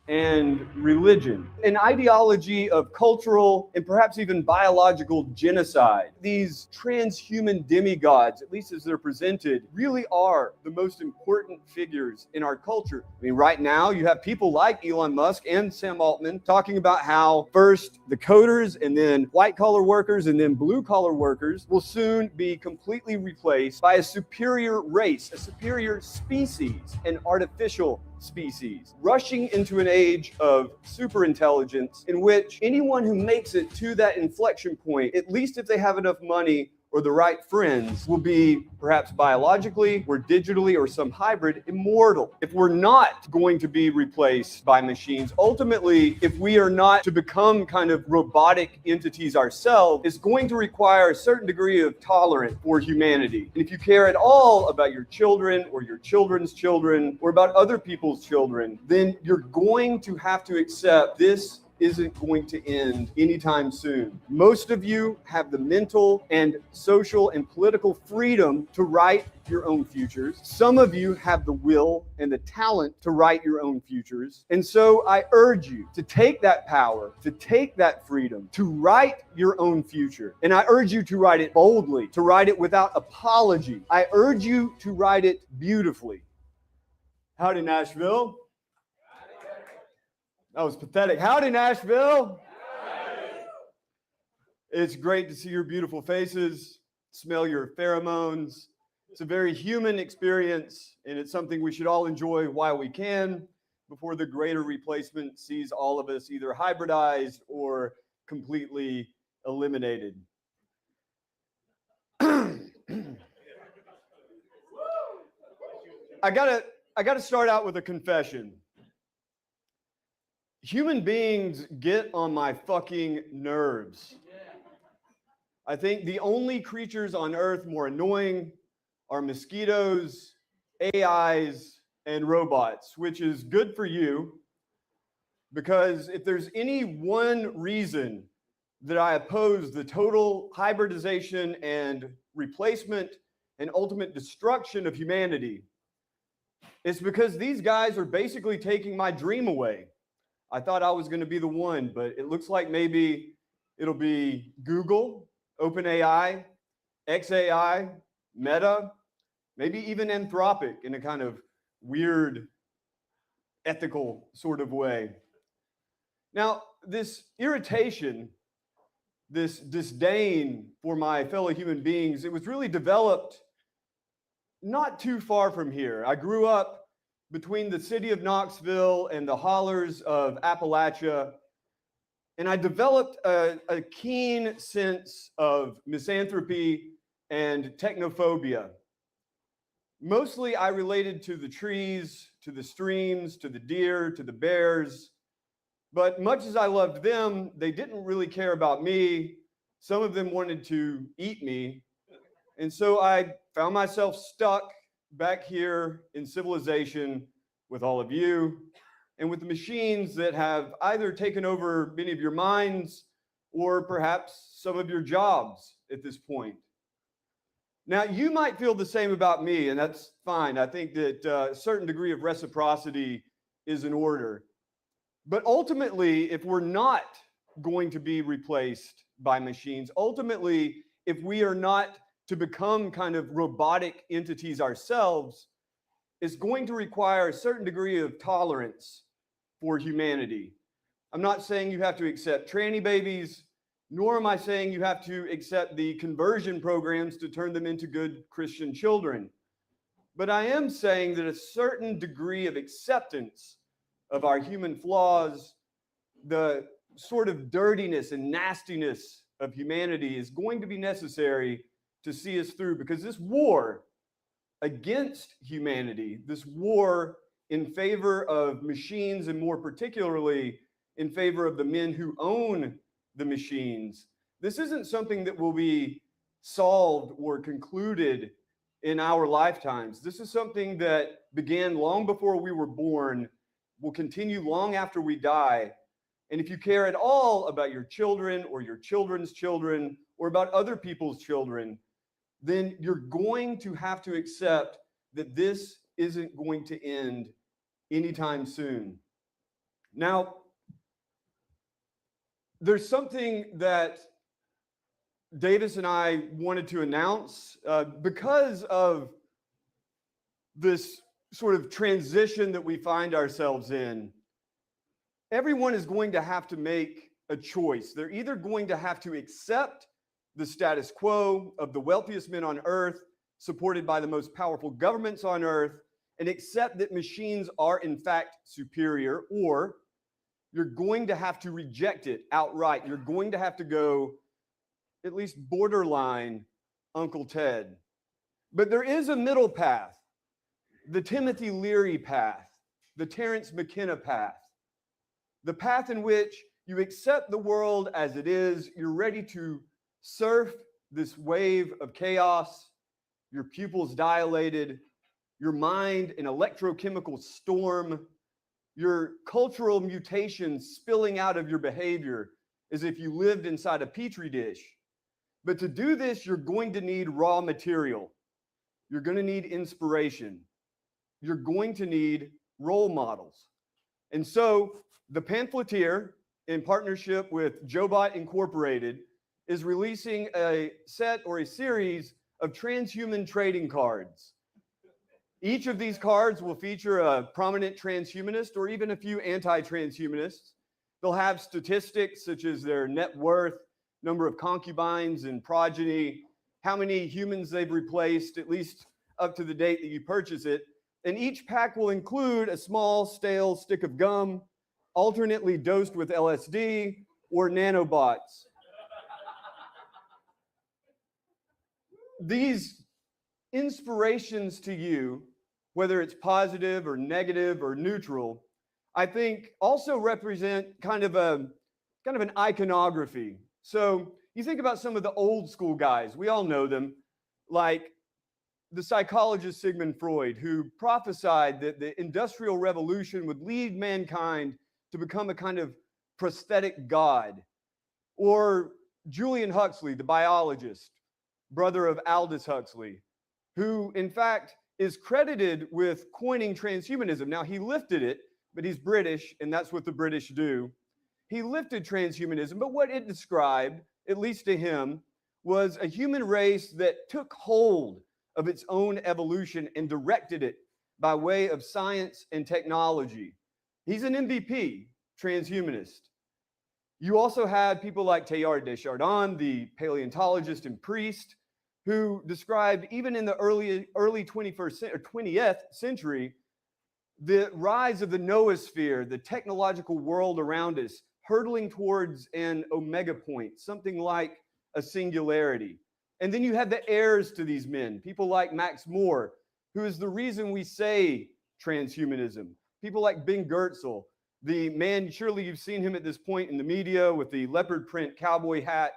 and religion, an ideology of cultural and perhaps even biological genocide. These transhuman demigods, at least as they're presented, really are the most important figures in our culture. I mean, right now you have people like Elon Musk and Sam Altman talking about how first the coders and then white collar workers and then blue collar workers will soon be completely replaced by a superior race, a superior species, an artificial species, rushing into an age of superintelligence in which anyone who makes it to that inflection point, at least if they have enough money or the right friends, will be perhaps biologically or digitally or some hybrid immortal. If we're not going to be replaced by machines, ultimately, if we are not to become kind of robotic entities ourselves, it's going to require a certain degree of tolerance for humanity. And if you care at all about your children or your children's children or about other people's children, then you're going to have to accept this isn't going to end anytime soon. Most of you have the mental and social and political freedom to write your own futures. Some of you have the will and the talent to write your own futures. And so I urge you to take that power, to take that freedom, to write your own future. And I urge you to write it boldly, to write it without apology. I urge you to write it beautifully. Howdy, Nashville. That was pathetic. Howdy, Nashville. Howdy. It's great to see your beautiful faces, smell your pheromones. It's a very human experience, and it's something we should all enjoy while we can before the greater replacement sees all of us either hybridized or completely eliminated. I gotta start out with a confession. Human beings get on my fucking nerves. I think the only creatures on Earth more annoying are mosquitoes, AIs, and robots, which is good for you, because if there's any one reason that I oppose the total hybridization and replacement and ultimate destruction of humanity, it's because these guys are basically taking my dream away. I thought I was going to be the one, but it looks like maybe it'll be Google, OpenAI, XAI, Meta, maybe even Anthropic in a kind of weird, ethical sort of way. Now, this irritation, this disdain for my fellow human beings, it was really developed not too far from here. I grew up between the city of Knoxville and the hollers of Appalachia, and I developed a keen sense of misanthropy and technophobia. Mostly I related to the trees, to the streams, to the deer, to the bears, but much as I loved them, they didn't really care about me. Some of them wanted to eat me, and so I found myself stuck back here in civilization with all of you and with the machines that have either taken over many of your minds or perhaps some of your jobs at this point. Now, you might feel the same about me, and that's fine. I think that a certain degree of reciprocity is in order. But ultimately, if we're not going to be replaced by machines, ultimately, if we are not to become kind of robotic entities ourselves, is going to require a certain degree of tolerance for humanity. I'm not saying you have to accept tranny babies, nor am I saying you have to accept the conversion programs to turn them into good Christian children. But I am saying that a certain degree of acceptance of our human flaws, the sort of dirtiness and nastiness of humanity is going to be necessary to see us through, because this war against humanity, this war in favor of machines, and more particularly in favor of the men who own the machines, this isn't something that will be solved or concluded in our lifetimes. This is something that began long before we were born, will continue long after we die. And if you care at all about your children or your children's children or about other people's children, then you're going to have to accept that this isn't going to end anytime soon. Now, there's something that Davis and I wanted to announce because of this sort of transition that we find ourselves in. Everyone is going to have to make a choice. They're either going to have to accept the status quo of the wealthiest men on earth, supported by the most powerful governments on earth, and accept that machines are in fact superior, or you're going to have to reject it outright. You're going to have to go at least borderline Uncle Ted. But there is a middle path, the Timothy Leary path, the Terence McKenna path, the path in which you accept the world as it is, you're ready to surf this wave of chaos, your pupils dilated, your mind an electrochemical storm, your cultural mutations spilling out of your behavior as if you lived inside a petri dish. But to do this, you're going to need raw material. You're going to need inspiration. You're going to need role models. And so the Pamphleteer, in partnership with Jobot Incorporated, is releasing a set or a series of transhuman trading cards. Each of these cards will feature a prominent transhumanist or even a few anti-transhumanists. They'll have statistics such as their net worth, number of concubines and progeny, how many humans they've replaced, at least up to the date that you purchase it. And each pack will include a small, stale stick of gum, alternately dosed with LSD or nanobots. These inspirations to you, whether it's positive or negative or neutral, I think also represent kind of an iconography. So you think about some of the old school guys, we all know them, like the psychologist Sigmund Freud, who prophesied that the Industrial Revolution would lead mankind to become a kind of prosthetic god. Or Julian Huxley, the biologist, brother of Aldous Huxley, who in fact is credited with coining transhumanism. Now, he lifted it, but he's British, and that's what the British do. He lifted transhumanism, but what it described, at least to him, was a human race that took hold of its own evolution and directed it by way of science and technology. He's an MVP, transhumanist. You also had people like Teilhard de Chardin, the paleontologist and priest, who described even in the early 21st or 20th century, the rise of the noosphere, the technological world around us, hurtling towards an omega point, something like a singularity. And then you have the heirs to these men, people like Max Moore, who is the reason we say transhumanism. People like Ben Goertzel, the man, surely you've seen him at this point in the media with the leopard print cowboy hat,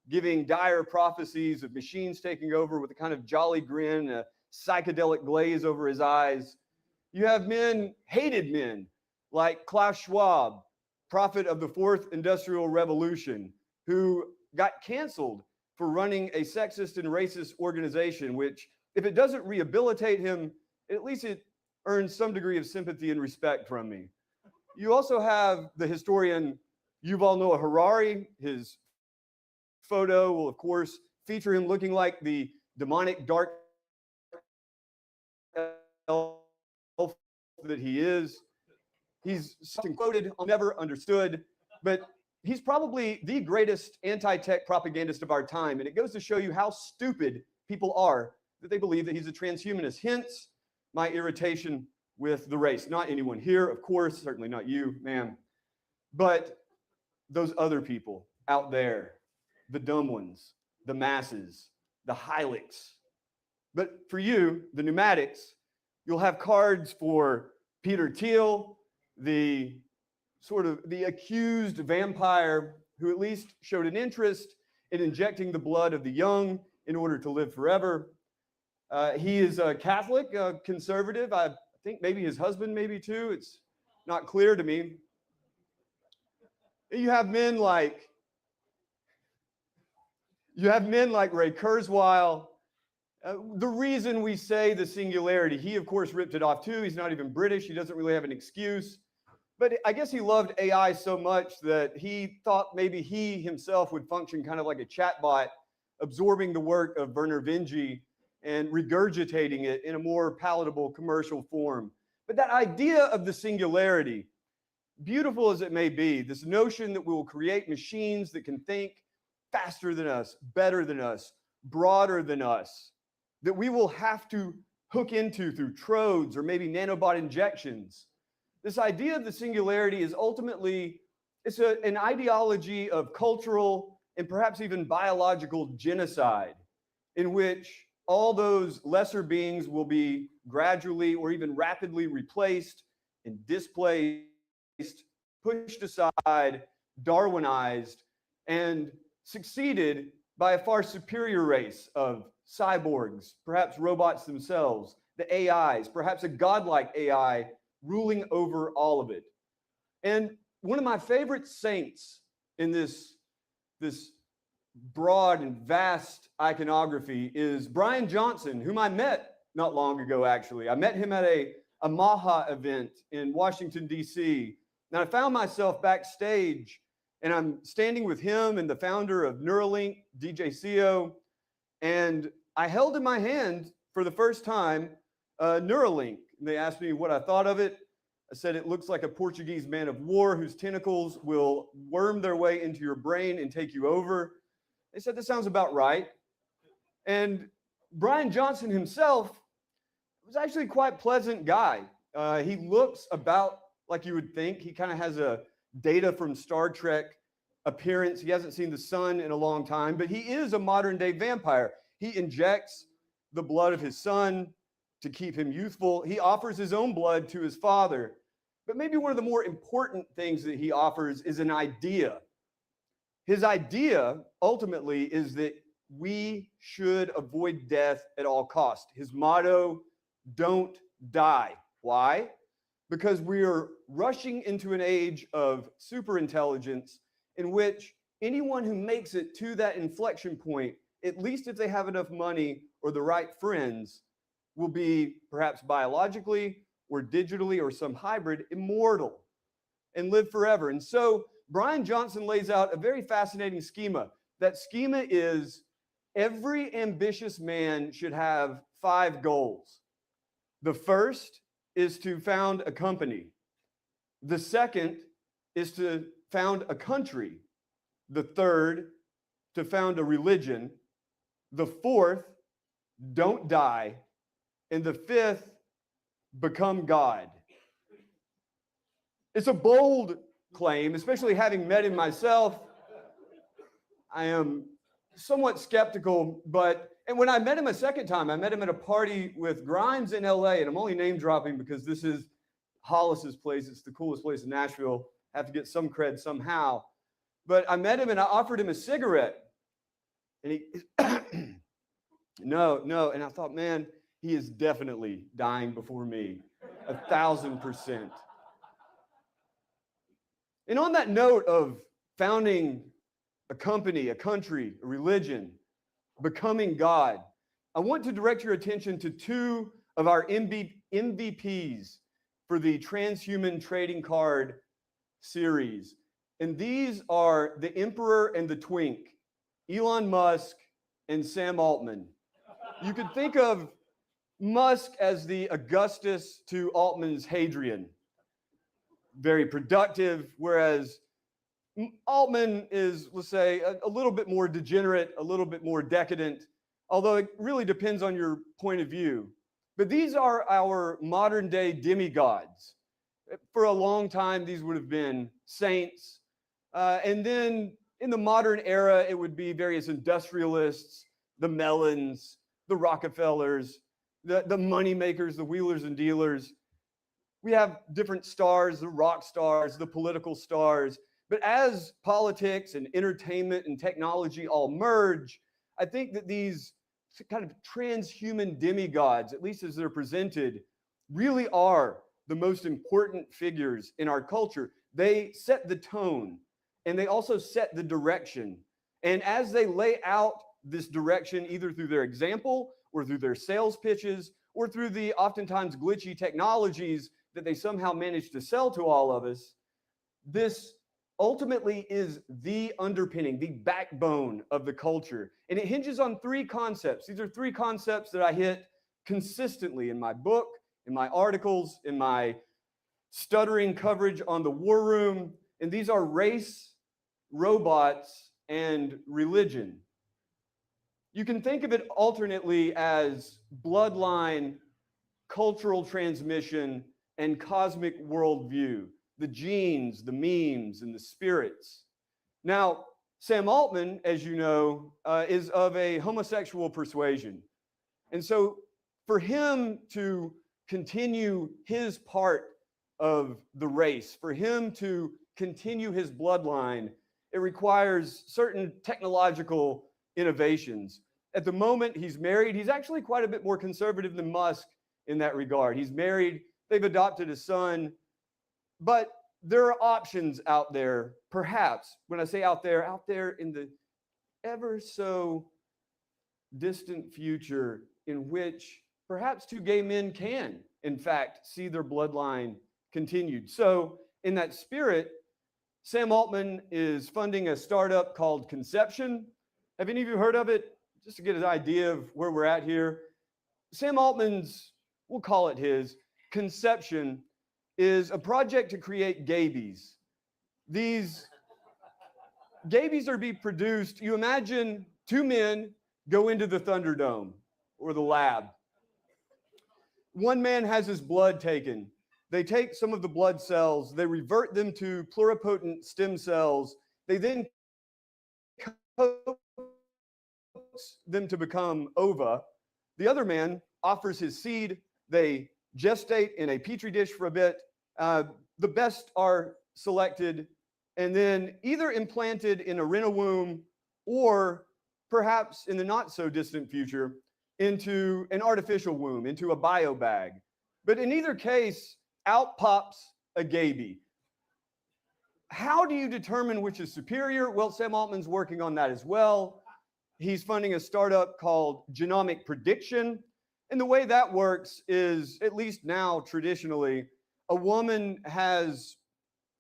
giving dire prophecies of machines taking over with a kind of jolly grin, a psychedelic glaze over his eyes. You have men, hated men, like Klaus Schwab, prophet of the Fourth Industrial Revolution, who got canceled for running a sexist and racist organization, which, if it doesn't rehabilitate him, at least it earns some degree of sympathy and respect from me. You also have the historian Yuval Noah Harari. His photo will, of course, feature him looking like the demonic dark elf that he is. He's something quoted, never understood, but he's probably the greatest anti-tech propagandist of our time. And it goes to show you how stupid people are that they believe that he's a transhumanist. Hence, my irritation with the race. Not anyone here, of course, certainly not you, ma'am, but those other people out there, the dumb ones, the masses, the Hylics. But for you, the pneumatics, you'll have cards for Peter Thiel, the sort of the accused vampire who at least showed an interest in injecting the blood of the young in order to live forever. He is a Catholic, conservative. I think maybe his husband, maybe too. It's not clear to me. You have men like Ray Kurzweil. The reason we say the singularity, he of course ripped it off too. He's not even British. He doesn't really have an excuse. But I guess he loved AI so much that he thought maybe he himself would function kind of like a chatbot, absorbing the work of Werner Vinge and regurgitating it in a more palatable commercial form. But that idea of the singularity, beautiful as it may be, this notion that we will create machines that can think faster than us, better than us, broader than us, that we will have to hook into through trodes or maybe nanobot injections. This idea of the singularity is ultimately, it's an ideology of cultural and perhaps even biological genocide in which all those lesser beings will be gradually or even rapidly replaced and displaced, pushed aside, Darwinized, and succeeded by a far superior race of cyborgs, perhaps robots themselves, the AIs, perhaps a godlike AI ruling over all of it. And one of my favorite saints in this broad and vast iconography is Brian Johnson, whom I met not long ago, actually. I met him at a Maha event in Washington, D.C. And I found myself backstage, and I'm standing with him and the founder of Neuralink, DJ CEO, and I held in my hand for the first time Neuralink. And they asked me what I thought of it. I said it looks like a Portuguese man of war whose tentacles will worm their way into your brain and take you over. They said, that sounds about right. And Brian Johnson himself was actually quite a pleasant guy. He looks about like you would think. He kind of has a Data from Star Trek appearance. He hasn't seen the sun in a long time, but he is a modern day vampire. He injects the blood of his son to keep him youthful. He offers his own blood to his father. But maybe one of the more important things that he offers is an idea. His idea ultimately is that we should avoid death at all costs. His motto, don't die. Why? Because we are rushing into an age of superintelligence in which anyone who makes it to that inflection point, at least if they have enough money or the right friends, will be perhaps biologically or digitally or some hybrid immortal and live forever. And so Brian Johnson lays out a very fascinating schema. That schema is every ambitious man should have 5 goals. The first is to found a company. The second is to found a country. The third, to found a religion. The fourth, don't die. And the fifth, become God. It's a bold claim, especially having met him myself. I am somewhat skeptical, and when I met him a second time, I met him at a party with Grimes in LA, and I'm only name dropping because this is Hollis's place. It's the coolest place in Nashville. I have to get some cred somehow. But I met him and I offered him a cigarette. And he, no. And I thought, man, he is definitely dying before me, 1,000%. And on that note of founding a company, a country, a religion, becoming God, I want to direct your attention to 2 of our MVPs for the Transhuman Trading Card series. And these are the Emperor and the Twink, Elon Musk and Sam Altman. You could think of Musk as the Augustus to Altman's Hadrian. Very productive, whereas Altman is, let's say, a little bit more degenerate, a little bit more decadent, although it really depends on your point of view. But these are our modern day demigods. For a long time, these would have been saints. And then in the modern era, it would be various industrialists, the Mellons, the Rockefellers, the money makers, the wheelers and dealers. We have different stars, the rock stars, the political stars. But as politics and entertainment and technology all merge, I think that these kind of transhuman demigods, at least as they're presented, really are the most important figures in our culture. They set the tone, and they also set the direction. And as they lay out this direction, either through their example or through their sales pitches or through the oftentimes glitchy technologies that they somehow managed to sell to all of us, this ultimately is the underpinning, the backbone of the culture. And it hinges on three concepts. These are three concepts that I hit consistently in my book, in my articles, in my stuttering coverage on the War Room. And these are race, robots, and religion. You can think of it alternately as bloodline, cultural transmission, and cosmic worldview, the genes, the memes, and the spirits. Now, Sam Altman, as you know, is of a homosexual persuasion. And so for him to continue his part of the race, for him to continue his bloodline, it requires certain technological innovations. At the moment, he's married. He's actually quite a bit more conservative than Musk in that regard. He's married. They've adopted a son. But there are options out there, perhaps, when I say out there in the ever so distant future in which perhaps two gay men can, in fact, see their bloodline continued. So in that spirit, Sam Altman is funding a startup called Conception. Have any of you heard of it? Just to get an idea of where we're at here. Sam Altman's, we'll call it his, Conception is a project to create gabies. These gabies are being produced. You imagine two men go into the Thunderdome or the lab. One man has his blood taken. They take some of the blood cells, they revert them to pluripotent stem cells. They then coax them to become ova. The other man offers his seed. They gestate in a petri dish for a bit. The best are selected and then either implanted in a rent-a-womb or perhaps in the not so distant future into an artificial womb, into a bio bag. But in either case, out pops a gaby. How do you determine which is superior? Well, Sam Altman's working on that as well. He's funding a startup called Genomic Prediction. And the way that works is, at least now traditionally, a woman has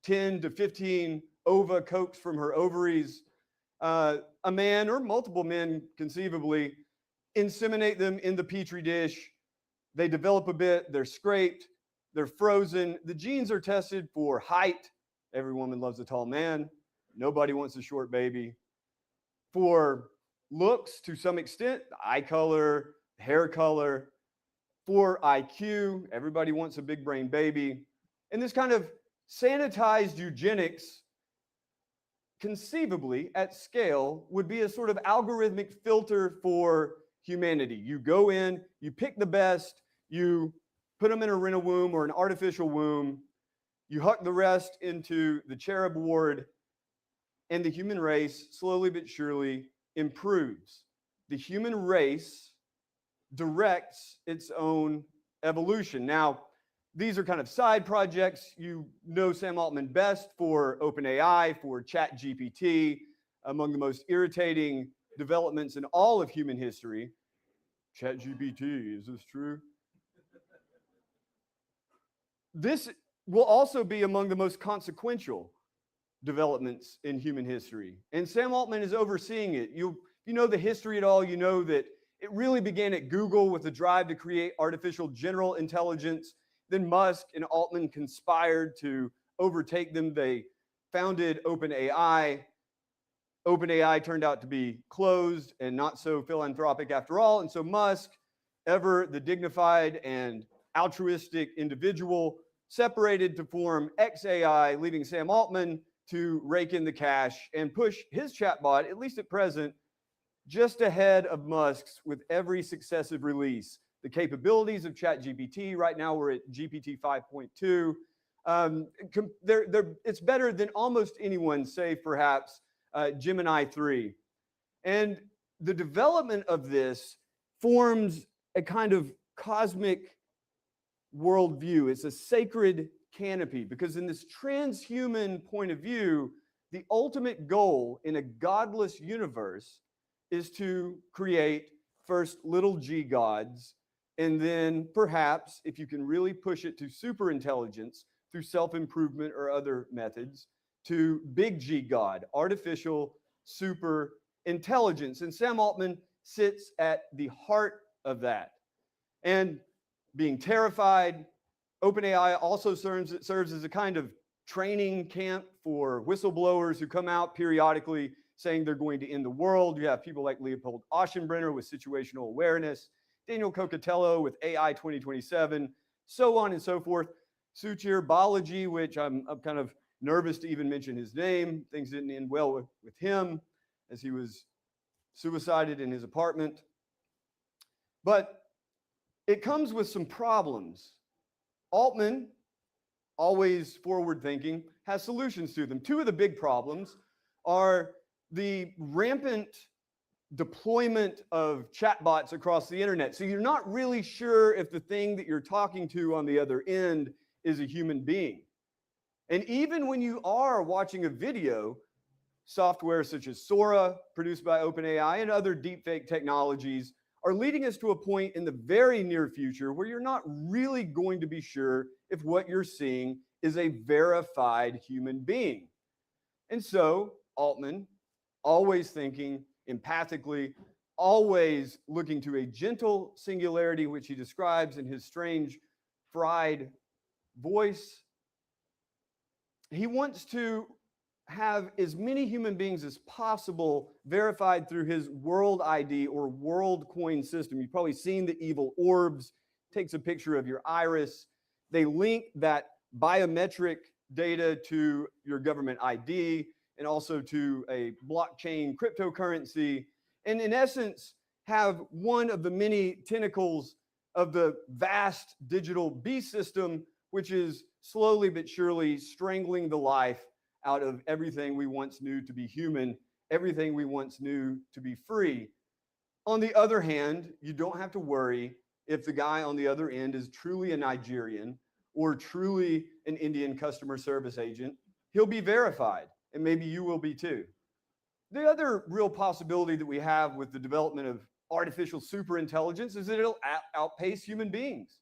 10 to 15 ova coaxed from her ovaries. A man or multiple men conceivably inseminate them in the petri dish. They develop a bit, they're scraped, they're frozen. The genes are tested for height. Every woman loves a tall man. Nobody wants a short baby. For looks, to some extent, eye color, hair color. For IQ, everybody wants a big brain baby. And this kind of sanitized eugenics, conceivably at scale, would be a sort of algorithmic filter for humanity. You go in, you pick the best, you put them in a rent-a-womb or an artificial womb, you huck the rest into the cherub ward, and the human race slowly but surely improves. The human race directs its own evolution. Now, these are kind of side projects. You know Sam Altman best for OpenAI, for ChatGPT, among the most irritating developments in all of human history. ChatGPT, is this true? This will also be among the most consequential developments in human history. And Sam Altman is overseeing it. You know the history at all. You know that it really began at Google with the drive to create artificial general intelligence. Then Musk and Altman conspired to overtake them. They founded OpenAI. OpenAI turned out to be closed and not so philanthropic after all. And so Musk, ever the dignified and altruistic individual, separated to form xAI, leaving Sam Altman to rake in the cash and push his chatbot, at least at present, just ahead of Musk's with every successive release. The capabilities of ChatGPT, right now we're at GPT 5.2. It's better than almost anyone, save perhaps Gemini 3. And the development of this forms a kind of cosmic worldview. It's a sacred canopy, because in this transhuman point of view, the ultimate goal in a godless universe is to create first little g gods, And then perhaps, if you can really push it to super intelligence through self-improvement or other methods, to big G God, artificial super intelligence. And Sam Altman sits at the heart of that. And being terrified, OpenAI also serves as a kind of training camp for whistleblowers who come out periodically saying they're going to end the world. You have people like Leopold Aschenbrenner with situational awareness, Daniel Cocatello with AI 2027, so on and so forth. Suchir Balaji, which I'm kind of nervous to even mention his name. Things didn't end well with him as he was suicided in his apartment. But it comes with some problems. Altman, always forward thinking, has solutions to them. Two of the big problems are the rampant deployment of chatbots across the internet. So you're not really sure if the thing that you're talking to on the other end is a human being. And even when you are watching a video, software such as Sora, produced by OpenAI, and other deepfake technologies are leading us to a point in the very near future where you're not really going to be sure if what you're seeing is a verified human being. And so Altman, always thinking empathically, always looking to a gentle singularity, which he describes in his strange fried voice, he wants to have as many human beings as possible verified through his world ID or world coin system. You've probably seen the evil orbs, takes a picture of your iris. They link that biometric data to your government ID and also to a blockchain cryptocurrency, and in essence have one of the many tentacles of the vast digital beast system, which is slowly but surely strangling the life out of everything we once knew to be human, everything we once knew to be free. On the other hand, you don't have to worry if the guy on the other end is truly a Nigerian or truly an Indian customer service agent. He'll be verified, and maybe you will be too. The other real possibility that we have with the development of artificial superintelligence is that it'll outpace human beings.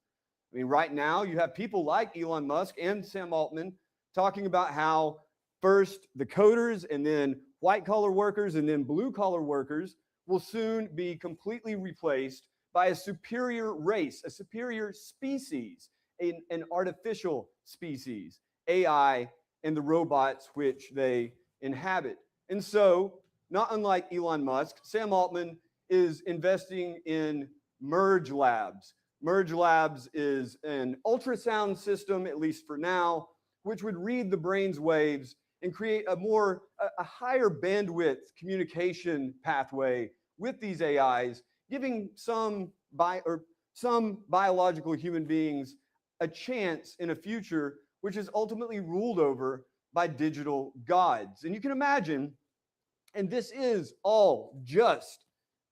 I mean, right now you have people like Elon Musk and Sam Altman talking about how first the coders and then white collar workers and then blue collar workers will soon be completely replaced by a superior race, a superior species, an artificial species, AI and the robots which they inhabit. And so, not unlike Elon Musk, Sam Altman is investing in Merge Labs. Merge Labs is an ultrasound system, at least for now, which would read the brain's waves and create a higher bandwidth communication pathway with these AIs, giving some biological human beings a chance in a future which is ultimately ruled over by digital gods. And you can imagine, and this is all just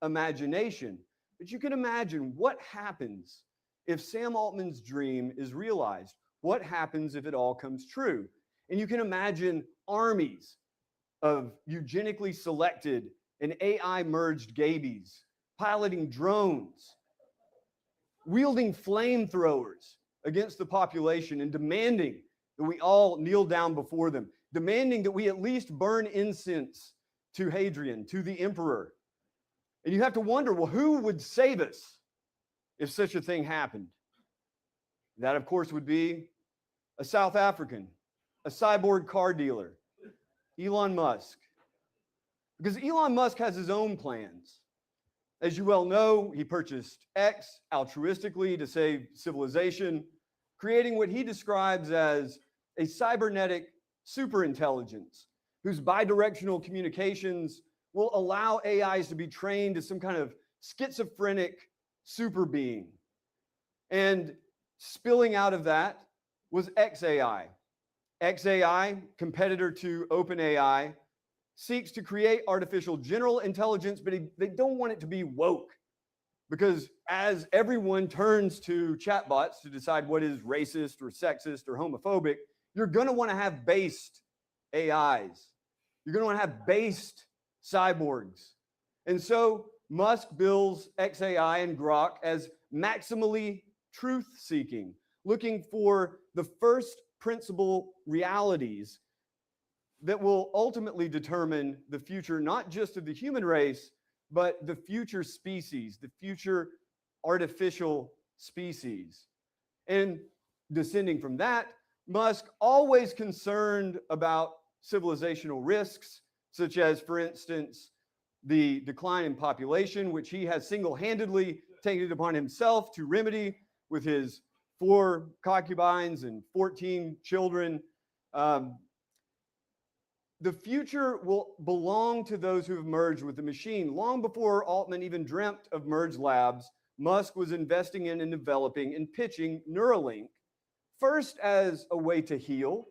imagination, but you can imagine what happens if Sam Altman's dream is realized. What happens if it all comes true? And you can imagine armies of eugenically selected and AI merged gabies piloting drones, wielding flamethrowers against the population and demanding that we all kneel down before them, demanding that we at least burn incense to Hadrian, to the emperor. And you have to wonder, well, who would save us if such a thing happened? That, of course, would be a South African, a cyborg car dealer, Elon Musk. Because Elon Musk has his own plans. As you well know, he purchased X altruistically to save civilization, creating what he describes as a cybernetic superintelligence whose bidirectional communications will allow AIs to be trained as some kind of schizophrenic super being. And spilling out of that was XAI. XAI, competitor to OpenAI, seeks to create artificial general intelligence, but they don't want it to be woke. Because as everyone turns to chatbots to decide what is racist or sexist or homophobic, you're going to want to have based AIs. You're going to want to have based cyborgs. And so Musk bills XAI and Grok as maximally truth-seeking, looking for the first principle realities that will ultimately determine the future, not just of the human race, but the future species, the future artificial species. And descending from that, Musk always concerned about civilizational risks, such as, for instance, the decline in population, which he has single-handedly taken it upon himself to remedy with his 4 concubines and 14 children. The future will belong to those who have merged with the machine. Long before Altman even dreamt of merged labs, Musk was investing in and developing and pitching Neuralink, first as a way to heal,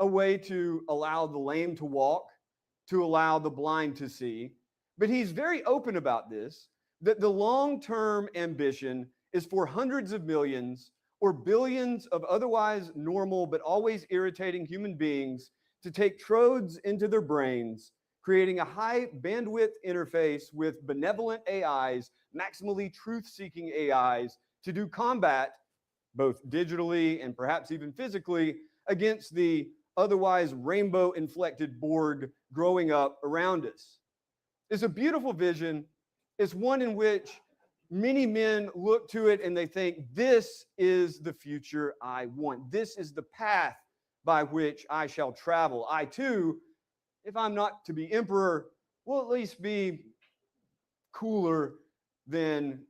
a way to allow the lame to walk, to allow the blind to see. But he's very open about this, that the long-term ambition is for hundreds of millions or billions of otherwise normal but always irritating human beings to take trodes into their brains, creating a high bandwidth interface with benevolent AIs, maximally truth-seeking AIs, to do combat, both digitally and perhaps even physically, against the otherwise rainbow-inflected Borg growing up around us. It's a beautiful vision. It's one in which many men look to it and they think, this is the future I want. This is the path by which I shall travel. I too, if I'm not to be emperor, will at least be cooler than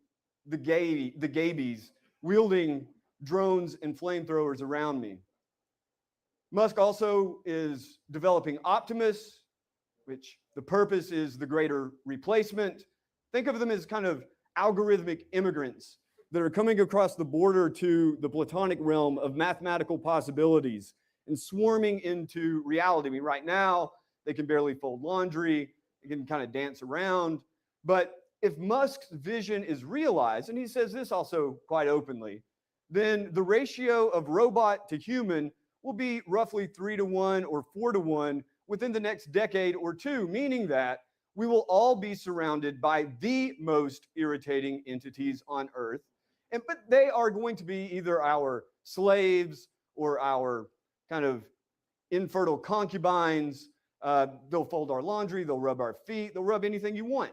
the gabies wielding drones and flamethrowers around me. Musk also is developing Optimus, which the purpose is the greater replacement. Think of them as kind of algorithmic immigrants that are coming across the border to the Platonic realm of mathematical possibilities and swarming into reality. I mean, right now, they can barely fold laundry, they can kind of dance around. But if Musk's vision is realized, and he says this also quite openly, then the ratio of robot to human will be roughly 3-to-1 or 4-to-1 within the next decade or two, meaning that we will all be surrounded by the most irritating entities on Earth. But they are going to be either our slaves or our kind of infertile concubines. They'll fold our laundry, they'll rub our feet, they'll rub anything you want.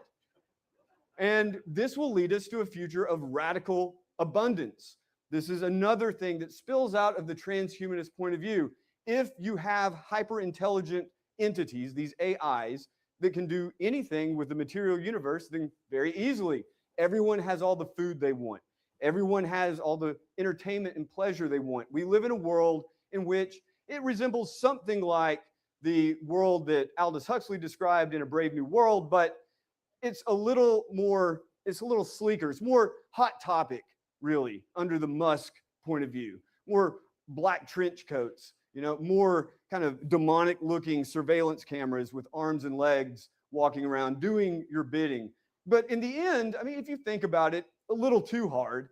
And this will lead us to a future of radical abundance. This is another thing that spills out of the transhumanist point of view. If you have hyper-intelligent entities, these AIs, that can do anything with the material universe, then very easily, everyone has all the food they want. Everyone has all the entertainment and pleasure they want. We live in a world in which it resembles something like the world that Aldous Huxley described in A Brave New World, but it's a little sleeker. It's more hot topic, really, under the Musk point of view. More black trench coats, more kind of demonic looking surveillance cameras with arms and legs walking around doing your bidding. But in the end, I mean, if you think about it a little too hard,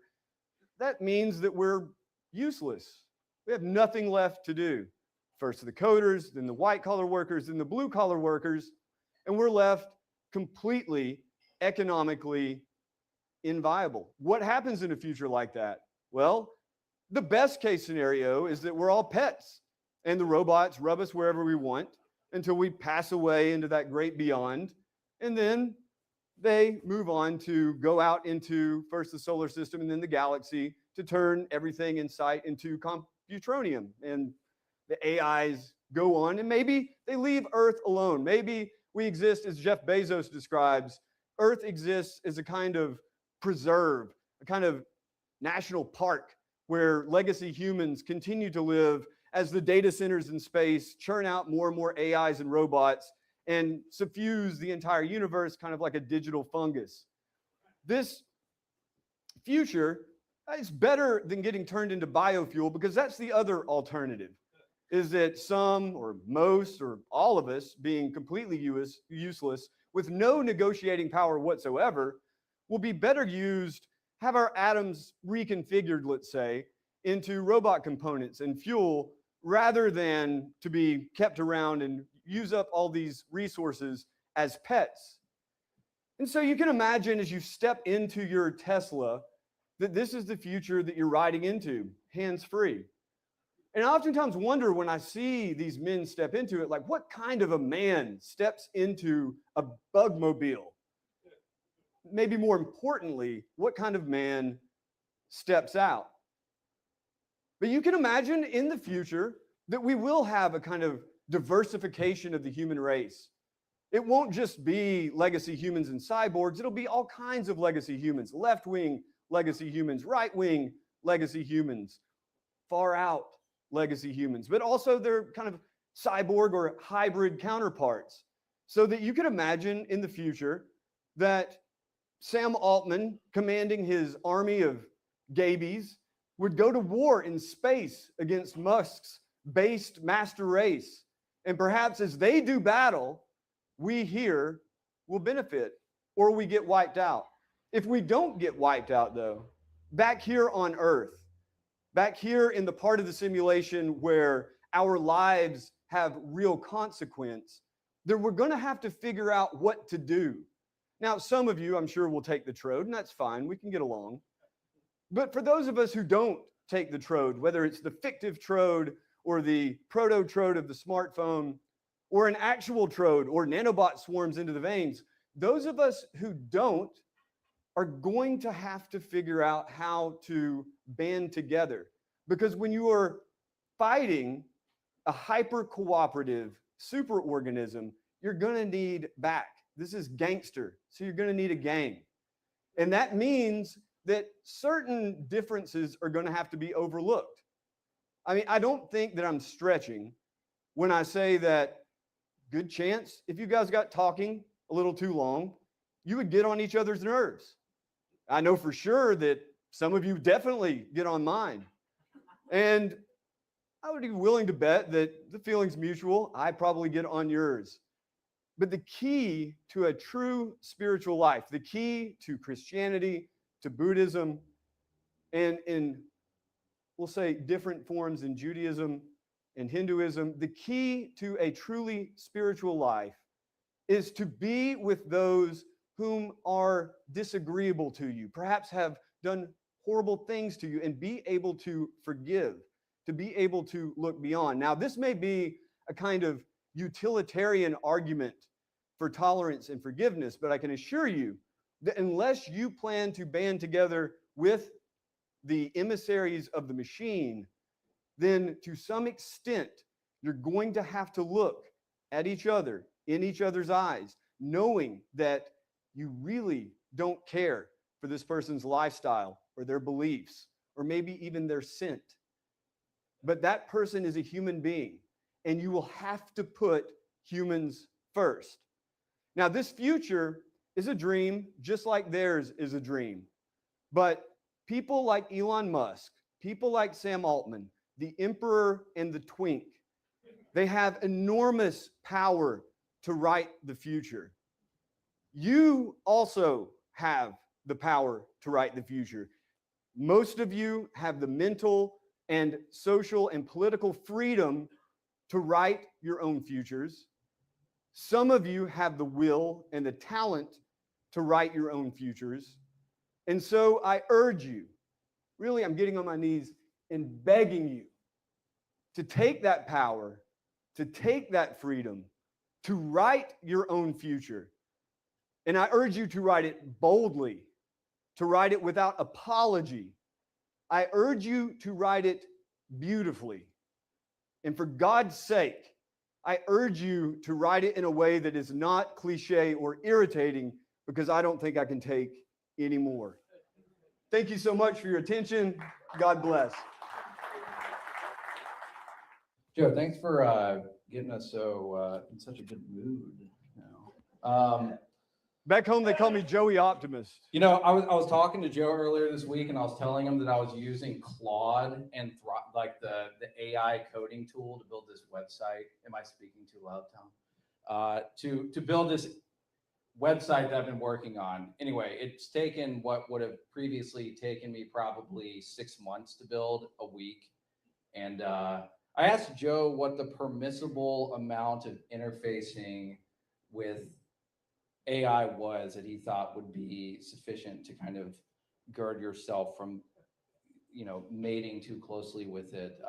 that means that we're useless. We have nothing left to do. First the coders, then the white collar workers, then the blue collar workers, and we're left completely economically inviable. What happens in a future like that? Well, the best case scenario is that we're all pets and the robots rub us wherever we want until we pass away into that great beyond. And then they move on to go out into first the solar system and then the galaxy to turn everything in sight into computronium. And the AIs go on, and maybe they leave Earth alone. Maybe we exist, as Jeff Bezos describes, Earth exists as a kind of preserve, a kind of national park where legacy humans continue to live as the data centers in space churn out more and more AIs and robots and suffuse the entire universe kind of like a digital fungus. This future is better than getting turned into biofuel, because that's the other alternative, is that some or most or all of us being completely useless with no negotiating power whatsoever will be better used, have our atoms reconfigured, let's say, into robot components and fuel, rather than to be kept around and use up all these resources as pets. And so you can imagine as you step into your Tesla that this is the future that you're riding into, hands-free. And I oftentimes wonder when I see these men step into it, like what kind of a man steps into a bugmobile? Maybe more importantly, what kind of man steps out? But you can imagine in the future that we will have a kind of diversification of the human race. It won't just be legacy humans and cyborgs, it'll be all kinds of legacy humans, left-wing legacy humans, right-wing legacy humans, far out legacy humans, but also their kind of cyborg or hybrid counterparts. So that you can imagine in the future that Sam Altman, commanding his army of gabies, would go to war in space against Musk's based master race. And perhaps as they do battle, we here will benefit or we get wiped out. If we don't get wiped out, though, back here on Earth, back here in the part of the simulation where our lives have real consequence, then we're going to have to figure out what to do. Now, some of you, I'm sure, will take the Trode, and that's fine. We can get along. But for those of us who don't take the Trode, whether it's the fictive Trode or the proto-Trode of the smartphone, or an actual Trode, or nanobot swarms into the veins, those of us who don't are going to have to figure out how to band together. Because when you are fighting a hyper-cooperative superorganism, you're going to need back. This is gangster, so you're going to need a gang. And that means that certain differences are going to have to be overlooked. I mean, I don't think that I'm stretching when I say that good chance, if you guys got talking a little too long, you would get on each other's nerves. I know for sure that some of you definitely get on mine. And I would be willing to bet that the feeling's mutual. I probably get on yours. But the key to a true spiritual life, the key to Christianity, to Buddhism, and in, we'll say, different forms in Judaism and Hinduism, the key to a truly spiritual life is to be with those whom are disagreeable to you, perhaps have done horrible things to you, and be able to forgive, to be able to look beyond. Now, this may be a kind of utilitarian argument for tolerance and forgiveness, but I can assure you that unless you plan to band together with the emissaries of the machine, then to some extent, you're going to have to look at each other, in each other's eyes, knowing that you really don't care for this person's lifestyle or their beliefs, or maybe even their scent. But that person is a human being, and you will have to put humans first. Now, this future is a dream, just like theirs is a dream. But people like Elon Musk, people like Sam Altman, the emperor and the twink, they have enormous power to write the future. You also have the power to write the future. Most of you have the mental and social and political freedom to write your own futures. Some of you have the will and the talent to write your own futures. And so I urge you, really, I'm getting on my knees and begging you to take that power, to take that freedom, to write your own future. And I urge you to write it boldly, to write it without apology. I urge you to write it beautifully. And for God's sake, I urge you to write it in a way that is not cliche or irritating, because I don't think I can take any more. Thank you so much for your attention. God bless. Joe, thanks for getting us in such a good mood. Back home, they call me Joey Optimist. You know, I was talking to Joe earlier this week, and I was telling him that I was using Claude and the AI coding tool to build this website. Am I speaking too loud, Tom? To build this website that I've been working on. Anyway, it's taken what would have previously taken me probably 6 months to build, a week. And I asked Joe what the permissible amount of interfacing with AI was that he thought would be sufficient to kind of gird yourself from, mating too closely with it.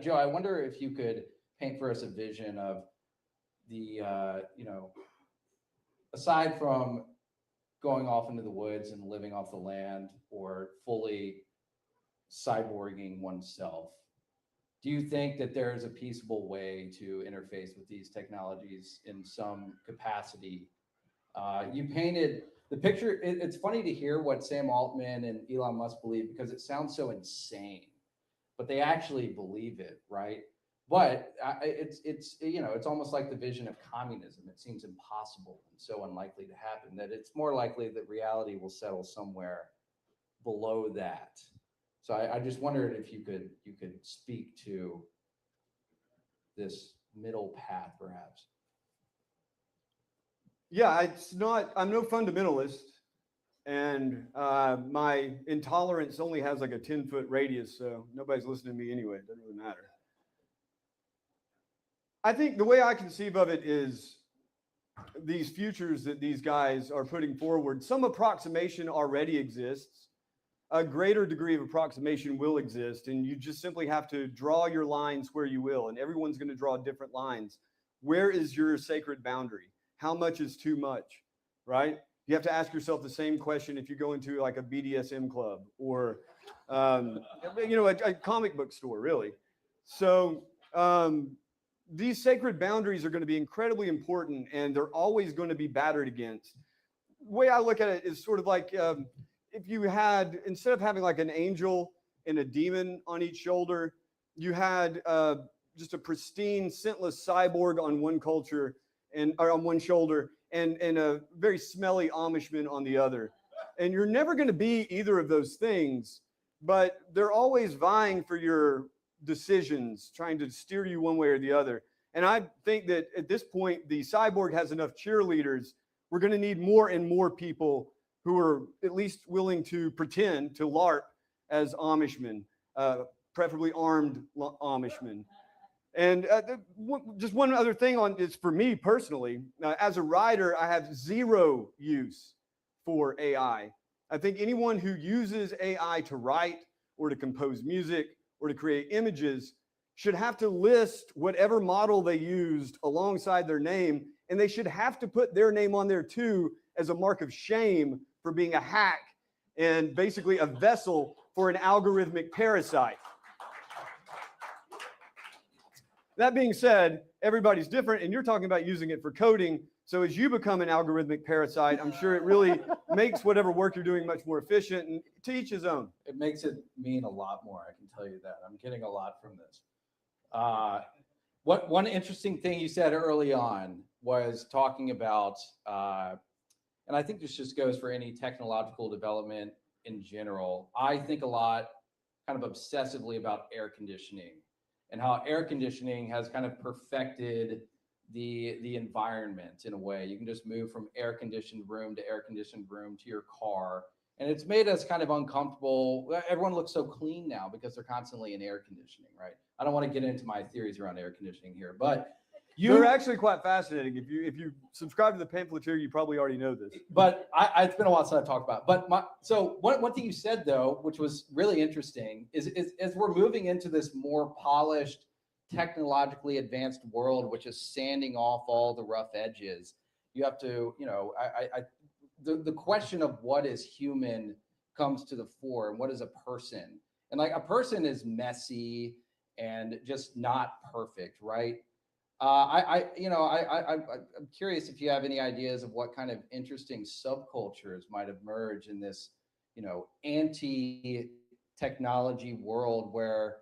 Joe, I wonder if you could paint for us a vision of the, aside from going off into the woods and living off the land or fully cyborging oneself, do you think that there is a peaceable way to interface with these technologies in some capacity? You painted the picture. It's funny to hear what Sam Altman and Elon Musk believe because it sounds so insane, but they actually believe it, right? But it's almost like the vision of communism. It seems impossible and so unlikely to happen that it's more likely that reality will settle somewhere below that. So I just wondered if you could speak to this middle path, perhaps. Yeah, I'm no fundamentalist, and my intolerance only has like a 10-foot radius, so nobody's listening to me anyway. It doesn't really matter. I think the way I conceive of it is these futures that these guys are putting forward, some approximation already exists. A greater degree of approximation will exist, and you just simply have to draw your lines where you will, and everyone's going to draw different lines. Where is your sacred boundary? How much is too much, right? You have to ask yourself the same question if you go into like a BDSM club or, a comic book store, really. So these sacred boundaries are going to be incredibly important, and they're always going to be battered against. The way I look at it is sort of like if you had, instead of having like an angel and a demon on each shoulder, you had just a pristine, scentless cyborg on one culture or on one shoulder, and a very smelly Amishman on the other. And you're never going to be either of those things, but they're always vying for your decisions, trying to steer you one way or the other. And I think that at this point, the cyborg has enough cheerleaders. We're going to need more and more people who are at least willing to pretend to LARP as Amishmen, preferably armed Amishmen. And just one other thing on this for me personally, as a writer, I have zero use for AI. I think anyone who uses AI to write or to compose music or to create images should have to list whatever model they used alongside their name, and they should have to put their name on there too as a mark of shame for being a hack and basically a vessel for an algorithmic parasite. That being said, everybody's different, and you're talking about using it for coding. So as you become an algorithmic parasite, I'm sure it really makes whatever work you're doing much more efficient, and to each his own. It makes it mean a lot more, I can tell you that. I'm getting a lot from this. One interesting thing you said early on was talking about, and I think this just goes for any technological development in general. I think a lot kind of obsessively about air conditioning and how air conditioning has kind of perfected the environment in a way. You can just move from air conditioned room to air conditioned room to your car. And it's made us kind of uncomfortable. Everyone looks so clean now because they're constantly in air conditioning, right? I don't want to get into my theories around air conditioning here, but they're actually quite fascinating. If you subscribe to the pamphleteer, you probably already know this. But it's been a while since I've talked about it. But so one thing you said though, which was really interesting, is as we're moving into this more polished, technologically advanced world, which is sanding off all the rough edges, you have to, the question of what is human comes to the fore, and what is a person? And like a person is messy and just not perfect, right? I'm curious if you have any ideas of what kind of interesting subcultures might emerge in this, anti-technology world where,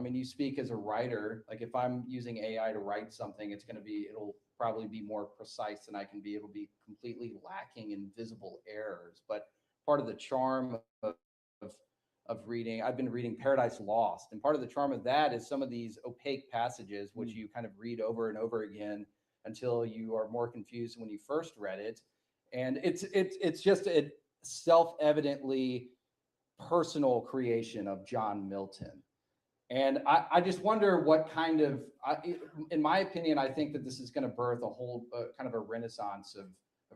you speak as a writer. Like if I'm using AI to write something, it'll probably be more precise than I can be. It'll be completely lacking in visible errors. But part of the charm of reading, I've been reading Paradise Lost, and part of the charm of that is some of these opaque passages, which you kind of read over and over again until you are more confused than when you first read it. And it's just a self-evidently personal creation of John Milton. And I just wonder what kind of, in my opinion, I think that this is going to birth a whole kind of a renaissance of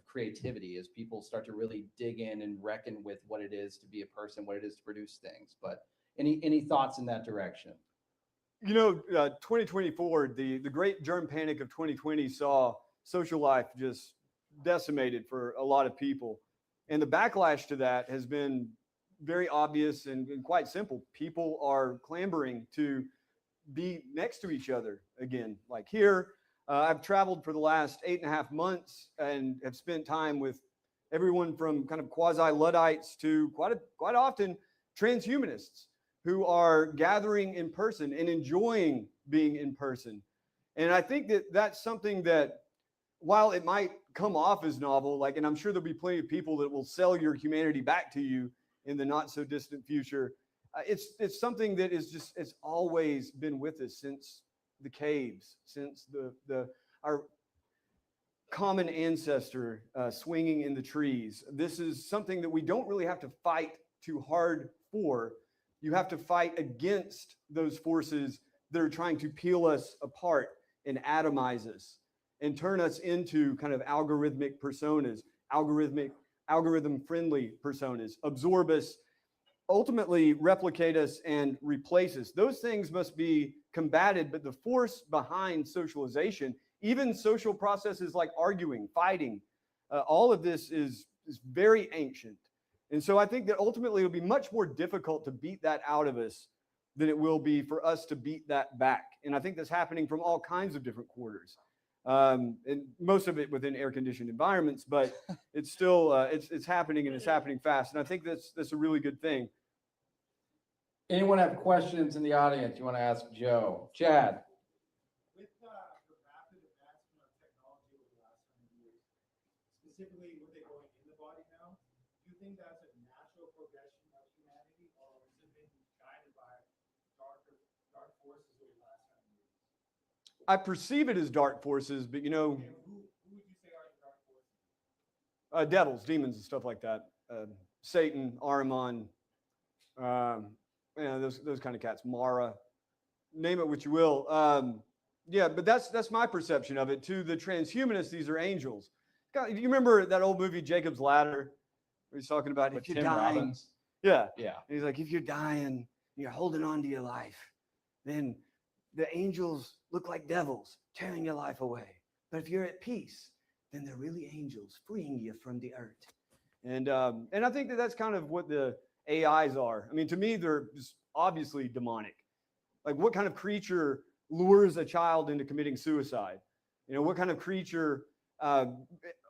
creativity as people start to really dig in and reckon with what it is to be a person, what it is to produce things. But any thoughts in that direction? 2024, the great germ panic of 2020 saw social life just decimated for a lot of people. And the backlash to that has been very obvious and quite simple. People are clamoring to be next to each other again. Like here, I've traveled for the last 8.5 months and have spent time with everyone from kind of quasi-Luddites to quite often transhumanists who are gathering in person and enjoying being in person. And I think that that's something that, while it might come off as novel, like, and I'm sure there'll be plenty of people that will sell your humanity back to you in the not so distant future, it's something that is just, it's always been with us since the caves, since our common ancestor swinging in the trees. This is something that we don't really have to fight too hard for. You have to fight against those forces that are trying to peel us apart and atomize us and turn us into kind of algorithmic personas, algorithm-friendly personas, absorb us, ultimately replicate us and replace us. Those things must be combated, but the force behind socialization, even social processes like arguing, fighting, all of this is very ancient. And so I think that ultimately it'll be much more difficult to beat that out of us than it will be for us to beat that back. And I think that's happening from all kinds of different quarters. And most of it within air-conditioned environments, but it's still it's happening, and it's happening fast. And I think that's a really good thing. Anyone have questions in the audience you want to ask Joe? Chad. With the rapid advancement of technology over the last 100 years, specifically with it going in the body now, do you think that's a natural progression of humanity, or has it been guided by dark forces over the last 100 years? I perceive it as dark forces, but Okay, who would you say are the dark forces? devils, demons, and stuff like that. Satan, Ahriman, those kind of cats. Mara, name it what you will. Yeah, but that's my perception of it. To the transhumanists, these are angels. God, you remember that old movie Jacob's Ladder? Where he's talking about With if you're Tim dying. Robbins? Yeah. Yeah. And he's like, if you're dying, you're holding on to your life, then the angels look like devils tearing your life away. But if you're at peace, then they're really angels freeing you from the earth. And I think that that's kind of what the AIs are. I mean, to me, they're just obviously demonic. Like, what kind of creature lures a child into committing suicide? You know, what kind of creature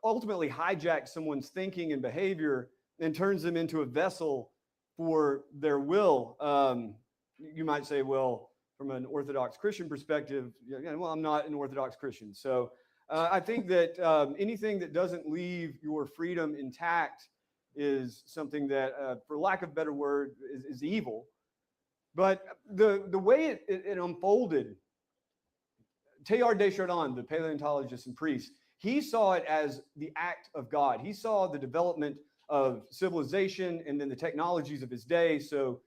ultimately hijacks someone's thinking and behavior and turns them into a vessel for their will? You might say, well, from an Orthodox Christian perspective, well, I'm not an Orthodox Christian. So I think that anything that doesn't leave your freedom intact is something that, for lack of a better word, is evil. But the way it unfolded, Teilhard de Chardin, the paleontologist and priest, he saw it as the act of God. He saw the development of civilization and then the technologies of his day. So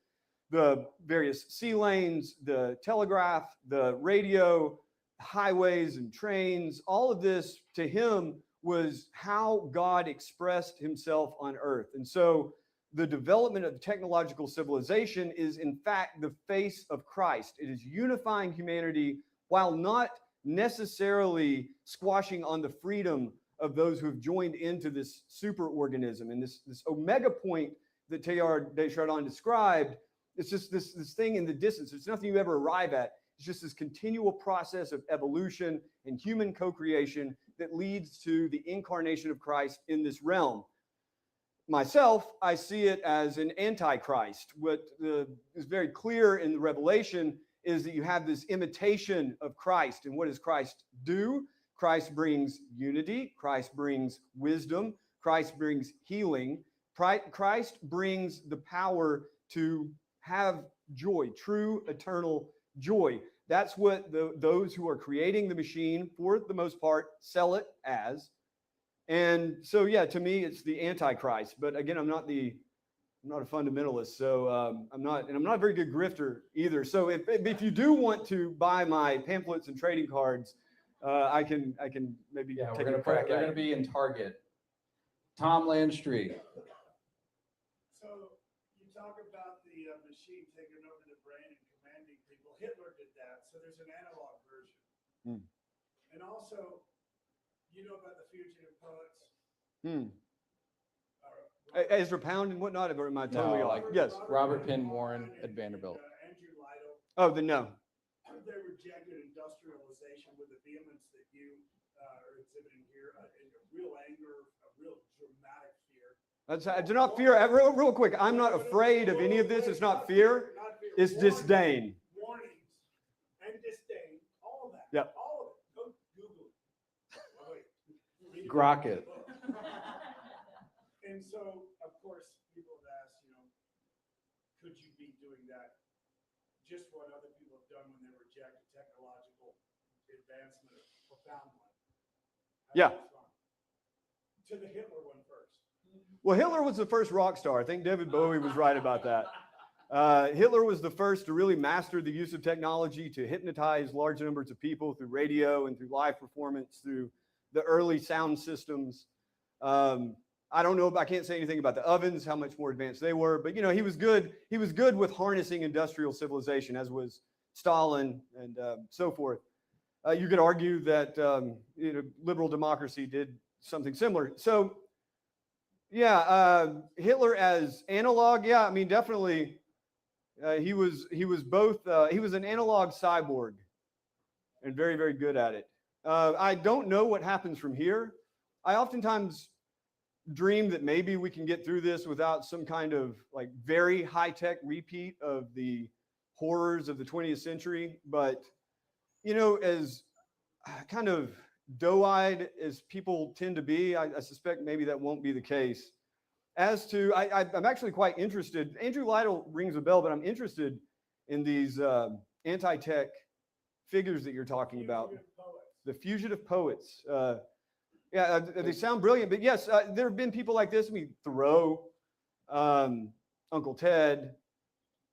the various sea lanes, the telegraph, the radio, highways and trains, all of this to him was how God expressed himself on earth. And so the development of technological civilization is in fact the face of Christ. It is unifying humanity while not necessarily squashing on the freedom of those who have joined into this superorganism. And this omega point that Teilhard de Chardin described, it's just this thing in the distance. It's nothing you ever arrive at. It's just this continual process of evolution and human co-creation that leads to the incarnation of Christ in this realm. Myself, I see it as an antichrist. What is very clear in the Revelation is that you have this imitation of Christ. And what does Christ do? Christ brings unity. Christ brings wisdom. Christ brings healing. Christ brings the power to have joy, true eternal joy. That's what those who are creating the machine, for the most part, sell it as. And so, yeah, to me, it's the Antichrist. But again, I'm not the I'm not a fundamentalist, so I'm not a very good grifter either. So if you do want to buy my pamphlets and trading cards, I can maybe Yeah, take we're a crack they're at gonna it. be in Target. Tom Landstreet. So you talk about the machine taking over the brain and commanding people. Hitler did that, so there's an analog version. Hmm. And also, you know about the fugitive poets? Ezra Pound and whatnot, or am I totally No, off? like Yes. Robert Penn Warren at Vanderbilt. Andrew Lytle. Oh, then no. They rejected industrialization with the vehemence that you are exhibiting here, and a real anger, a real dramatic fear. Do not fear. Real quick, I'm not afraid of any of this. It's not fear. It's disdain. Warnings and disdain. All of that. Yep. All of it. Go Google it. Oh, wait. Grok it. And so, of course, people have asked, could you be doing that? Just what other people have done when they reject a technological advancement, a profound one. Yeah. To the Hitler one first. Well, Hitler was the first rock star. I think David Bowie was right about that. Hitler was the first to really master the use of technology to hypnotize large numbers of people through radio and through live performance, through the early sound systems. I don't know, I can't say anything about the ovens, how much more advanced they were, but he was good. He was good with harnessing industrial civilization, as was Stalin and so forth. You could argue that liberal democracy did something similar. So, yeah, Hitler as analog, yeah, I mean, definitely, he was both. He was an analog cyborg, and very, very good at it. I don't know what happens from here. I oftentimes dream that maybe we can get through this without some kind of like very high-tech repeat of the horrors of the 20th century. But, as kind of doe-eyed as people tend to be, I suspect maybe that won't be the case. As to, I'm actually quite interested. Andrew Lytle rings a bell, but I'm interested in these anti-tech figures that you're talking about. The fugitive poets. Yeah, they sound brilliant, but yes, there have been people like this. I mean, Thoreau, Uncle Ted.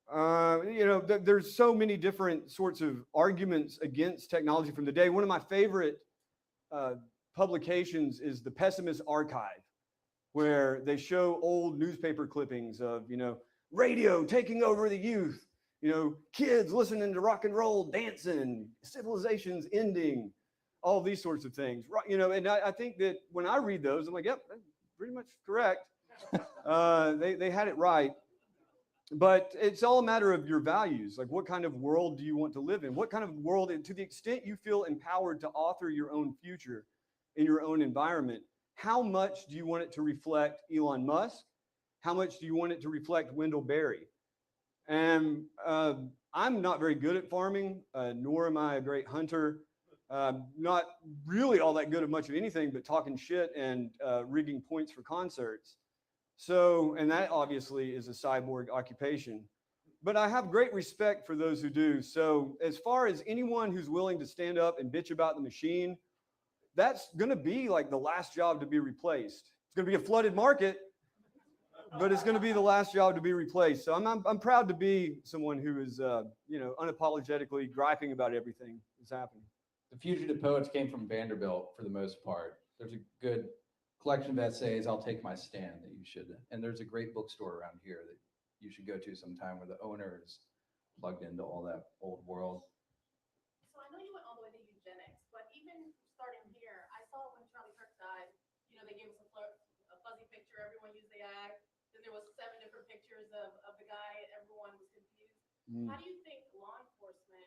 There's so many different sorts of arguments against technology from the day. One of my favorite publications is the Pessimist Archive, where they show old newspaper clippings of, radio taking over the youth, kids listening to rock and roll, dancing, civilization's ending. All these sorts of things, and I think that when I read those, I'm like, yep, that's pretty much correct. They had it right, but it's all a matter of your values. Like, what kind of world do you want to live in? What kind of world, and to the extent you feel empowered to author your own future in your own environment, how much do you want it to reflect Elon Musk? How much do you want it to reflect Wendell Berry? And I'm not very good at farming, nor am I a great hunter. Not really all that good at much of anything but talking shit and rigging points for concerts. So, and that obviously is a cyborg occupation. But I have great respect for those who do. So as far as anyone who's willing to stand up and bitch about the machine, that's going to be like the last job to be replaced. It's going to be a flooded market, but it's going to be the last job to be replaced. So I'm proud to be someone who is, unapologetically griping about everything that's happening. The fugitive poets came from Vanderbilt for the most part. There's a good collection of essays, I'll Take My Stand, that you should, and there's a great bookstore around here that you should go to sometime where the owner is plugged into all that old world. So I know you went all the way to eugenics, but even starting here, I saw when Charlie Kirk died, they gave us a fuzzy picture, everyone used AI. Then there was 7 different pictures of the guy, everyone was confused. How do you think law enforcement,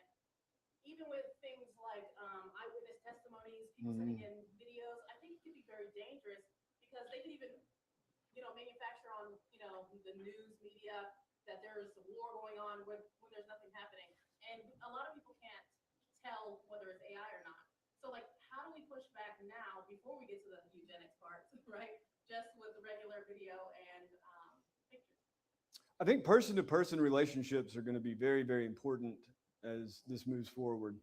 even with things like eyewitness testimonies, people sending in videos, I think it could be very dangerous because they could even, manufacture on, the news media that there's a war going on when there's nothing happening. And a lot of people can't tell whether it's AI or not. So how do we push back now before we get to the eugenics part, right? Just with the regular video and pictures. I think person-to-person relationships are going to be very, very important as this moves forward.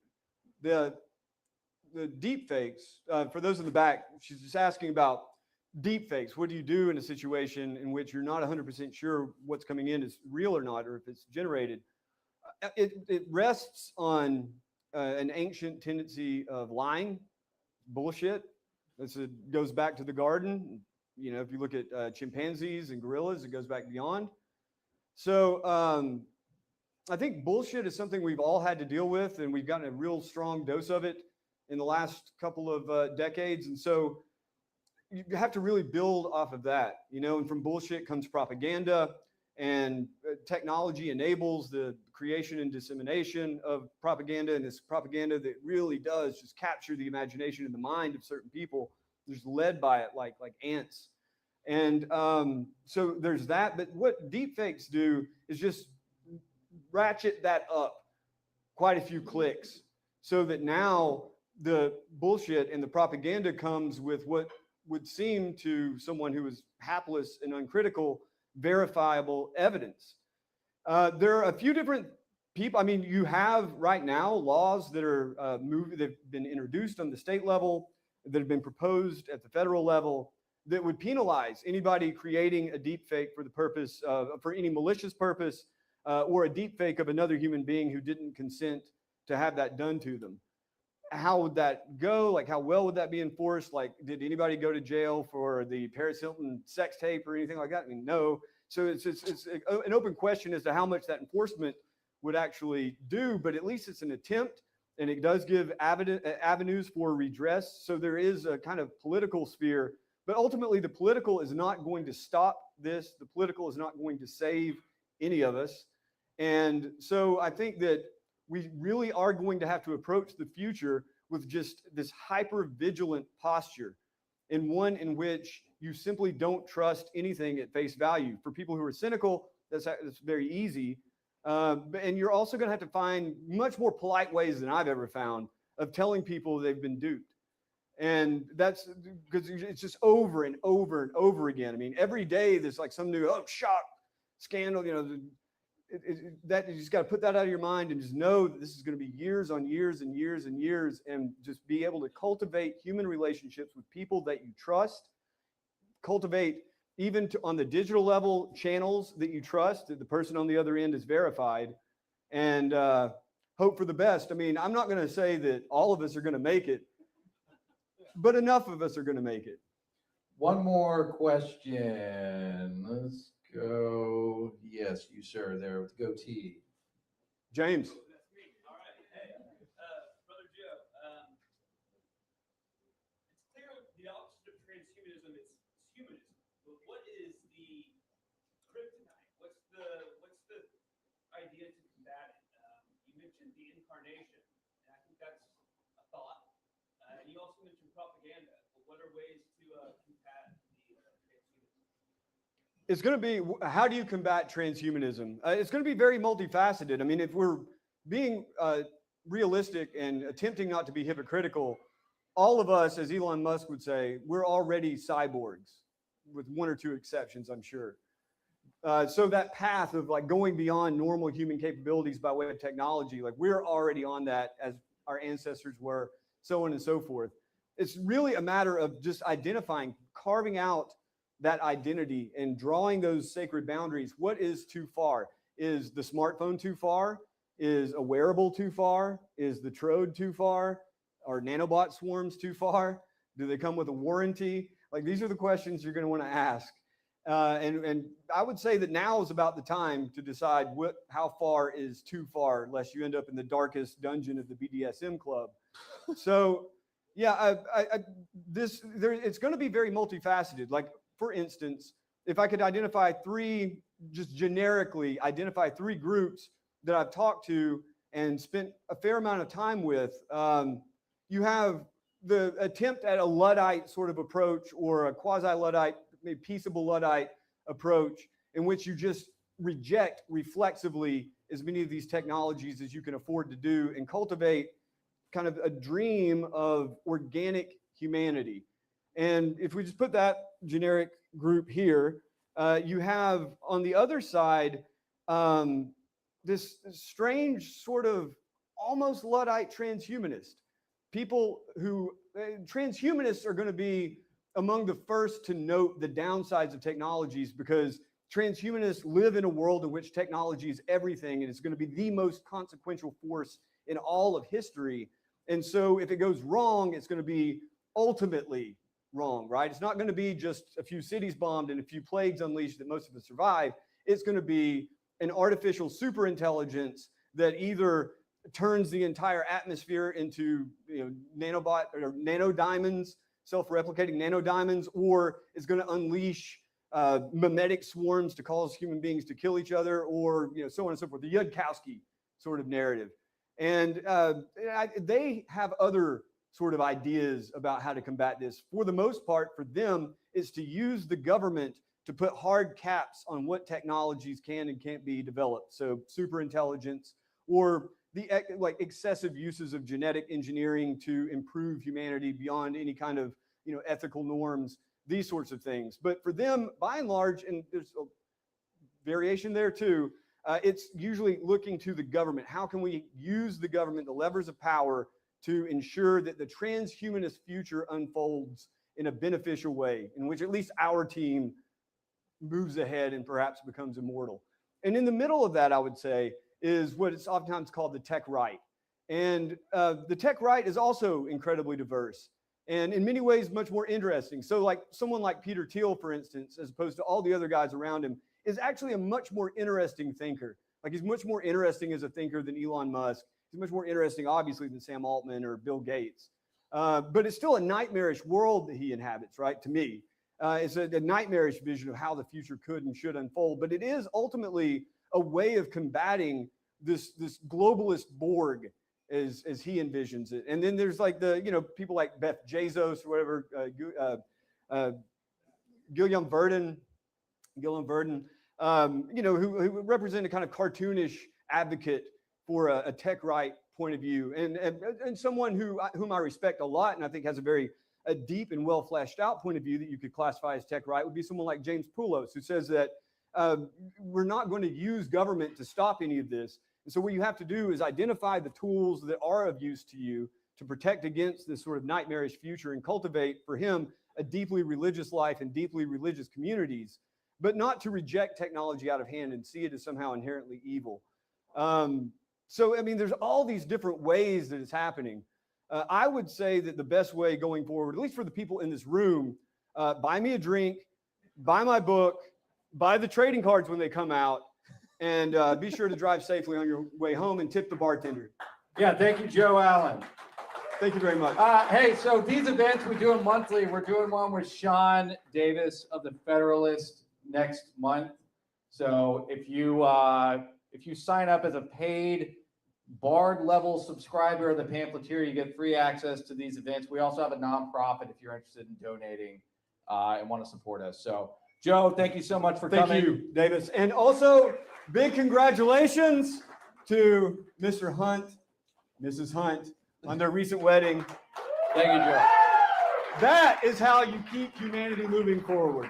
The deep fakes, for those in the back, she's just asking about deep fakes. What do you do in a situation in which you're not 100% sure what's coming in is real or not, or if it's generated? It rests on an ancient tendency of lying, bullshit. This goes back to the garden. You know, if you look at chimpanzees and gorillas, it goes back beyond. So I think bullshit is something we've all had to deal with, and we've gotten a real strong dose of it in the last couple of decades. And so you have to really build off of that, you know, and from bullshit comes propaganda, and technology enables the creation and dissemination of propaganda, and this propaganda that really does just capture the imagination and the mind of certain people, just led by it like ants. And so there's that. But what deepfakes do is just ratchet that up quite a few clicks, so that now the bullshit and the propaganda comes with what would seem to someone who is hapless and uncritical verifiable evidence. There are a few different people. I mean, you have right now laws that are that have been introduced on the state level, that have been proposed at the federal level, that would penalize anybody creating a deep fake for the purpose for any malicious purpose, or a deep fake of another human being who didn't consent to have that done to them. How would that go? Like, how well would that be enforced? Like, did anybody go to jail for the Paris Hilton sex tape or anything like that? I mean, no. So it's an open question as to how much that enforcement would actually do, but at least it's an attempt, and it does give avenues for redress. So there is a kind of political sphere, but ultimately the political is not going to stop this. The political is not going to save any of us. And so I think that we really are going to have to approach the future with just this hyper vigilant posture, and one in which you simply don't trust anything at face value. For people who are cynical, that's very easy. And you're also going to have to find much more polite ways than I've ever found of telling people they've been duped. And that's because it's just over and over and over again. I mean, every day there's like some new, shock, scandal, you know, that you just got to put that out of your mind and just know that this is going to be years on years and years and years, and just be able to cultivate human relationships with people that you trust, cultivate even on the digital level channels that you trust, that the person on the other end is verified, and hope for the best. I mean, I'm not going to say that all of us are going to make it, but enough of us are going to make it. One more question. Let's go. Yes, you, sir, there with the goatee. James. That's me. All right. Hey, Brother Joe. It's clear the opposite of transhumanism is humanism. But what is the kryptonite? What's the idea to combat it? You mentioned the incarnation, and I think that's a thought. And you also mentioned propaganda. But what are ways to combat the transhumanism? It's going to be, how do you combat transhumanism? It's going to be very multifaceted. I mean, if we're being realistic and attempting not to be hypocritical, all of us, as Elon Musk would say, we're already cyborgs, with one or two exceptions, I'm sure. So that path of like going beyond normal human capabilities by way of technology, like we're already on that as our ancestors were, so on and so forth. It's really a matter of just identifying, carving out that identity and drawing those sacred boundaries. What is too far? Is the smartphone too far? Is a wearable too far? Is the Trode too far? Are nanobot swarms too far? Do they come with a warranty? Like, these are the questions you're going to want to ask. And I would say that now is about the time to decide how far is too far, lest you end up in the darkest dungeon of the BDSM club. So, yeah, it's going to be very multifaceted. Like, for instance, if I could just generically identify three groups that I've talked to and spent a fair amount of time with, you have the attempt at a Luddite sort of approach, or a quasi-Luddite, maybe peaceable Luddite approach, in which you just reject reflexively as many of these technologies as you can afford to do, and cultivate kind of a dream of organic humanity. And if we just put that generic group here, you have on the other side this strange sort of almost Luddite transhumanist. People who, transhumanists are going to be among the first to note the downsides of technologies because transhumanists live in a world in which technology is everything and it's going to be the most consequential force in all of history. And so if it goes wrong, it's going to be ultimately wrong, right? It's not going to be just a few cities bombed and a few plagues unleashed that most of us survive. It's going to be an artificial superintelligence that either turns the entire atmosphere into nanobot or nano diamonds, self-replicating nano diamonds, or is going to unleash mimetic swarms to cause human beings to kill each other, or so on and so forth. The Yudkowsky sort of narrative. And they have other sort of ideas about how to combat this. For the most part, for them, is to use the government to put hard caps on what technologies can and can't be developed. So super intelligence, or the excessive uses of genetic engineering to improve humanity beyond any kind of ethical norms, these sorts of things. But for them, by and large, and there's a variation there too, it's usually looking to the government. How can we use the government, the levers of power, to ensure that the transhumanist future unfolds in a beneficial way, in which at least our team moves ahead and perhaps becomes immortal. And in the middle of that, I would say, is what is oftentimes called the tech right. And the tech right is also incredibly diverse and in many ways much more interesting. So like someone like Peter Thiel, for instance, as opposed to all the other guys around him, is actually a much more interesting thinker. Like he's much more interesting as a thinker than Elon Musk. He's much more interesting, obviously, than Sam Altman or Bill Gates. But it's still a nightmarish world that he inhabits, right, to me. It's a nightmarish vision of how the future could and should unfold. But it is ultimately a way of combating this globalist Borg as he envisions it. And then there's like people like Beth Bezos or whatever, Gilliam Verdon, who represent a kind of cartoonish advocate for a tech right point of view, and someone whom I respect a lot, and I think has a deep and well fleshed out point of view that you could classify as tech right, would be someone like James Poulos, who says that we're not going to use government to stop any of this. And so what you have to do is identify the tools that are of use to you to protect against this sort of nightmarish future and cultivate, for him, a deeply religious life and deeply religious communities, but not to reject technology out of hand and see it as somehow inherently evil. So, I mean, there's all these different ways that it's happening. I would say that the best way going forward, at least for the people in this room, buy me a drink, buy my book, buy the trading cards when they come out, and be sure to drive safely on your way home and tip the bartender. Yeah, thank you, Joe Allen. Thank you very much. Hey, so these events we do them monthly. We're doing one with Sean Davis of the Federalist next month. So if you sign up as a paid Bard level subscriber of the Pamphleteer, you get free access to these events. We also have a nonprofit if you're interested in donating and want to support us. So Joe, thank you so much for coming. Thank you, Davis. And also, big congratulations to Mr. Hunt, Mrs. Hunt, on their recent wedding. Thank you, Joe. That is how you keep humanity moving forward.